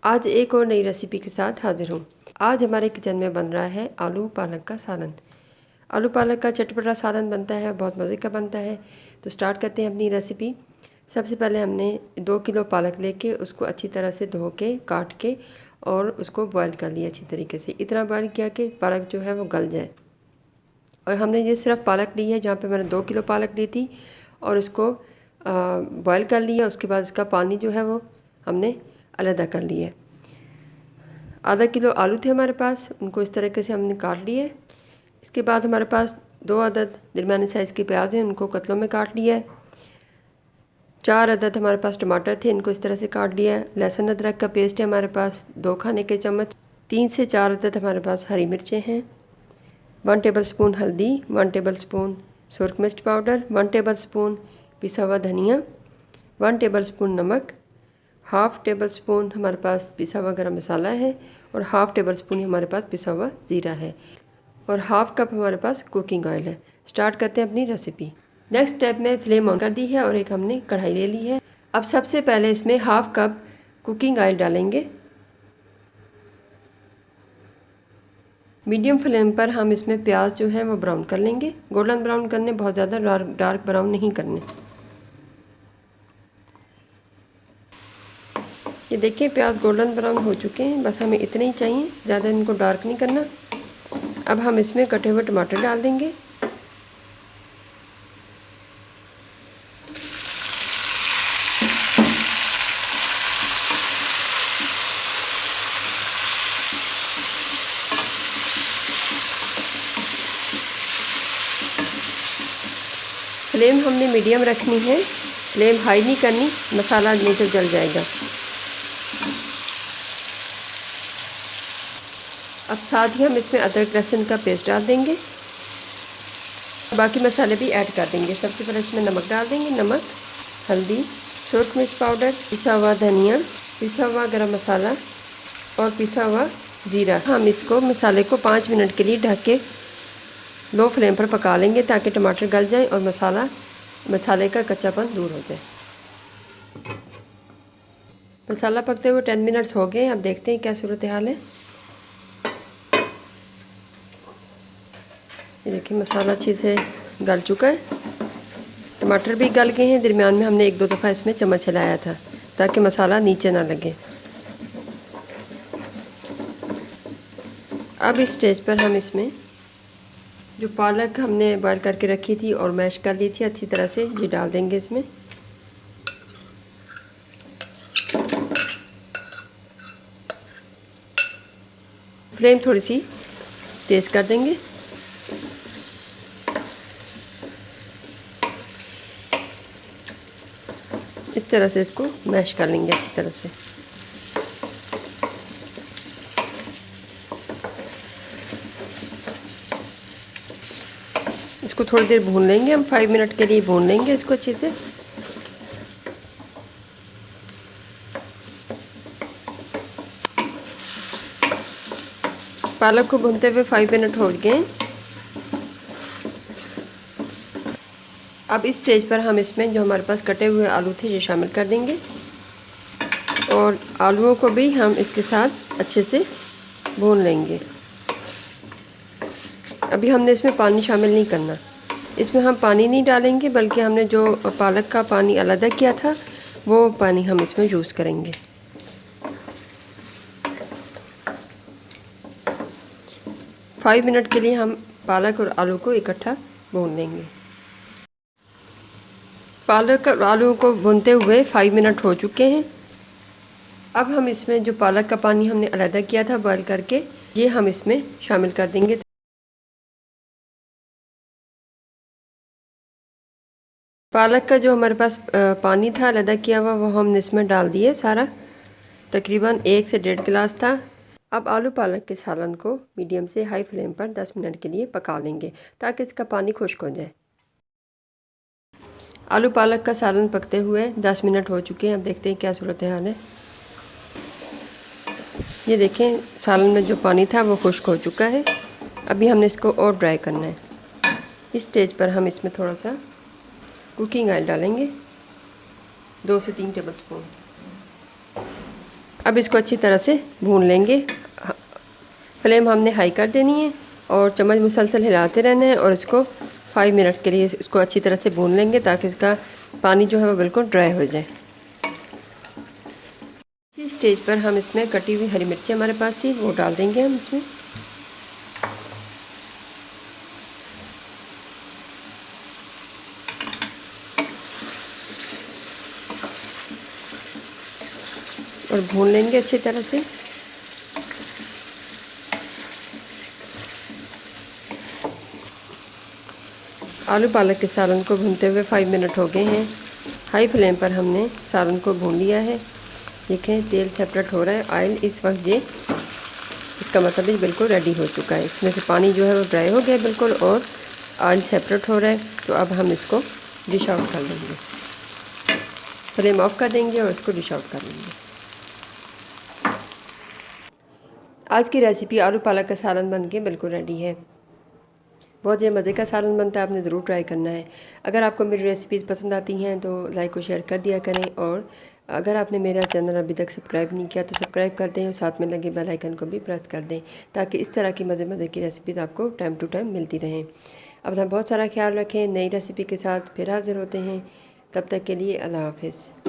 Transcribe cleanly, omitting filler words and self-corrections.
आज एक और नई रेसिपी के साथ हाजिर हूँ। आज हमारे किचन में बन रहा है आलू पालक का सालन। आलू पालक का चटपटा सालन बनता है, बहुत मज़े का बनता है। तो स्टार्ट करते हैं अपनी रेसिपी। सबसे पहले हमने 2 किलो पालक लेके उसको अच्छी तरह से धो के काट के और उसको बॉयल कर लिया अच्छी तरीके से। इतना बॉयल किया कि पालक जो है वो गल जाए। और हमने ये सिर्फ पालक ली है, जहाँ पे मैंने 2 किलो पालक ली थी, और उसको बॉयल कर लिया। उसके बाद इसका पानी जो है वो हमने अलग कर लिया। आधा किलो आलू थे हमारे पास, उनको इस तरीके से हमने काट लिए। इसके बाद हमारे पास 2 अदद दरमियाने साइज़ के प्याज हैं, उनको कतलों में काट लिया है। 4 अदद हमारे पास टमाटर थे, इनको इस तरह से काट लिया है। लहसुन अदरक का पेस्ट है हमारे पास 2 खाने के चम्मच। 3 से 4 अदद हमारे पास हरी मिर्चें हैं। 1 टेबल स्पून हल्दी, 1 टेबल स्पून सुरख मिर्च पाउडर, 1 टेबल स्पून पिसा हुआ धनिया, 1 टेबल स्पून नमक, हाफ़ टेबल स्पून हमारे पास पिसा हुआ गरम मसाला है, और हाफ़ टेबल स्पून हमारे पास पिसा हुआ ज़ीरा है, और हाफ़ कप हमारे पास कुकिंग ऑयल है। स्टार्ट करते हैं अपनी रेसिपी। नेक्स्ट स्टेप में फ्लेम ऑन कर दी है और एक हमने कढ़ाई ले ली है। अब सबसे पहले इसमें हाफ़ कप कुकिंग ऑयल डालेंगे। मीडियम फ्लेम पर हम इसमें प्याज जो है वो ब्राउन कर लेंगे। गोल्डन ब्राउन करने, बहुत ज़्यादा डार्क ब्राउन नहीं करने। ये देखिए प्याज गोल्डन ब्राउन हो चुके हैं, बस हमें इतने ही चाहिए, ज़्यादा इनको डार्क नहीं करना। अब हम इसमें कटे हुए टमाटर डाल देंगे। फ्लेम हमने मीडियम रखनी है, फ्लेम हाई नहीं करनी, मसाला नहीं तो जल जाएगा। अब साथ ही हम इसमें अदरक लहसुन का पेस्ट डाल देंगे। बाकी मसाले भी ऐड कर देंगे। सबसे पहले इसमें नमक डाल देंगे, नमक, हल्दी, सुरख मिर्च पाउडर, पिसा हुआ धनिया, पिसा हुआ गरम मसाला और पिसा हुआ ज़ीरा। हम इसको मसाले को 5 मिनट के लिए ढक के लो फ्लेम पर पका लेंगे, ताकि टमाटर गल जाए और मसाले का कच्चापन दूर हो जाए। मसाला पकते हुए 10 मिनट्स हो गए। अब देखते हैं क्या सूरत हाल है। ये देखिए मसाला अच्छे से गल चुका है, टमाटर भी गल गए हैं। दरमियान में हमने 1-2 दफ़ा इसमें चम्मच हिलाया था, ताकि मसाला नीचे ना लगे। अब इस स्टेज पर हम इसमें जो पालक हमने बॉयल करके रखी थी और मैश कर ली थी अच्छी तरह से, ये डाल देंगे इसमें। फ्लेम थोड़ी सी तेज़ कर देंगे। इस तरह से इसको मैश कर लेंगे अच्छी तरह से। इसको थोड़ी देर भून लेंगे हम, 5 मिनट के लिए भून लेंगे इसको अच्छे से। पालक को भूनते हुए 5 मिनट हो गए। अब इस स्टेज पर हम इसमें जो हमारे पास कटे हुए आलू थे ये शामिल कर देंगे, और आलूओं को भी हम इसके साथ अच्छे से भून लेंगे। अभी हमने इसमें पानी शामिल नहीं करना, इसमें हम पानी नहीं डालेंगे, बल्कि हमने जो पालक का पानी अलग किया था वो पानी हम इसमें यूज़ करेंगे। फाइव मिनट के लिए हम पालक और आलू को इकट्ठा भून लेंगे। पालक और आलू को भूनते हुए 5 मिनट हो चुके हैं। अब हम इसमें जो पालक का पानी हमने अलग किया था बॉयल करके, ये हम इसमें शामिल कर देंगे। पालक का जो हमारे पास पानी था अलग किया हुआ, वो हमने इसमें डाल दिए सारा। तकरीबन 1 से 1.5 गिलास था। अब आलू पालक के सालन को मीडियम से हाई फ्लेम पर 10 मिनट के लिए पका लेंगे, ताकि इसका पानी खुश्क हो जाए। आलू पालक का सालन पकते हुए 10 मिनट हो चुके हैं। अब देखते हैं क्या सूरत हाल है। ये देखें सालन में जो पानी था वो खुश्क हो चुका है। अभी हमने इसको और ड्राई करना है। इस स्टेज पर हम इसमें थोड़ा सा कुकिंग ऑयल डालेंगे, 2 से 3 टेबल स्पून। अब इसको अच्छी तरह से भून लेंगे। फ्लेम हमने हाई कर देनी है और चम्मच मुसलसल हिलाते रहना है और इसको 5 मिनट के लिए इसको अच्छी तरह से भून लेंगे ताकि इसका पानी जो है वो बिल्कुल ड्राई हो जाए। इस स्टेज पर हम इसमें कटी हुई हरी मिर्ची हमारे पास थी वो डाल देंगे हम इसमें। और भून लेंगे अच्छी तरह से। आलू पालक के सालन को भूनते हुए 5 मिनट हो गए हैं। हाई फ्लेम पर हमने सालन को भून लिया है। देखें तेल सेपरेट हो रहा है, ऑयल इस वक्त ये इसका मतलब ये बिल्कुल रेडी हो चुका है। इसमें से पानी जो है वो ड्राई हो गया बिल्कुल और ऑयल सेपरेट हो रहा है। तो अब हम इसको डिश आउट कर लेंगे। फ्लेम ऑफ कर देंगे और इसको डिश आउट कर लेंगे। आज की रेसिपी आलू पालक का सालन बन के बिल्कुल रेडी है। बहुत ही मज़े का सालन बनता है, आपने ज़रूर ट्राई करना है। अगर आपको मेरी रेसिपीज़ पसंद आती हैं तो लाइक और शेयर कर दिया करें, और अगर आपने मेरा चैनल अभी तक सब्सक्राइब नहीं किया तो सब्सक्राइब कर दें और साथ में लगे बेल आइकन को भी प्रेस कर दें ताकि इस तरह की मज़े की रेसिपीज़ आपको टाइम टू टाइम मिलती रहें। अपना बहुत सारा ख्याल रखें। नई रेसिपी के साथ फिर हाजिर होते हैं। तब तक के लिए अल्लाह हाफ़िज़।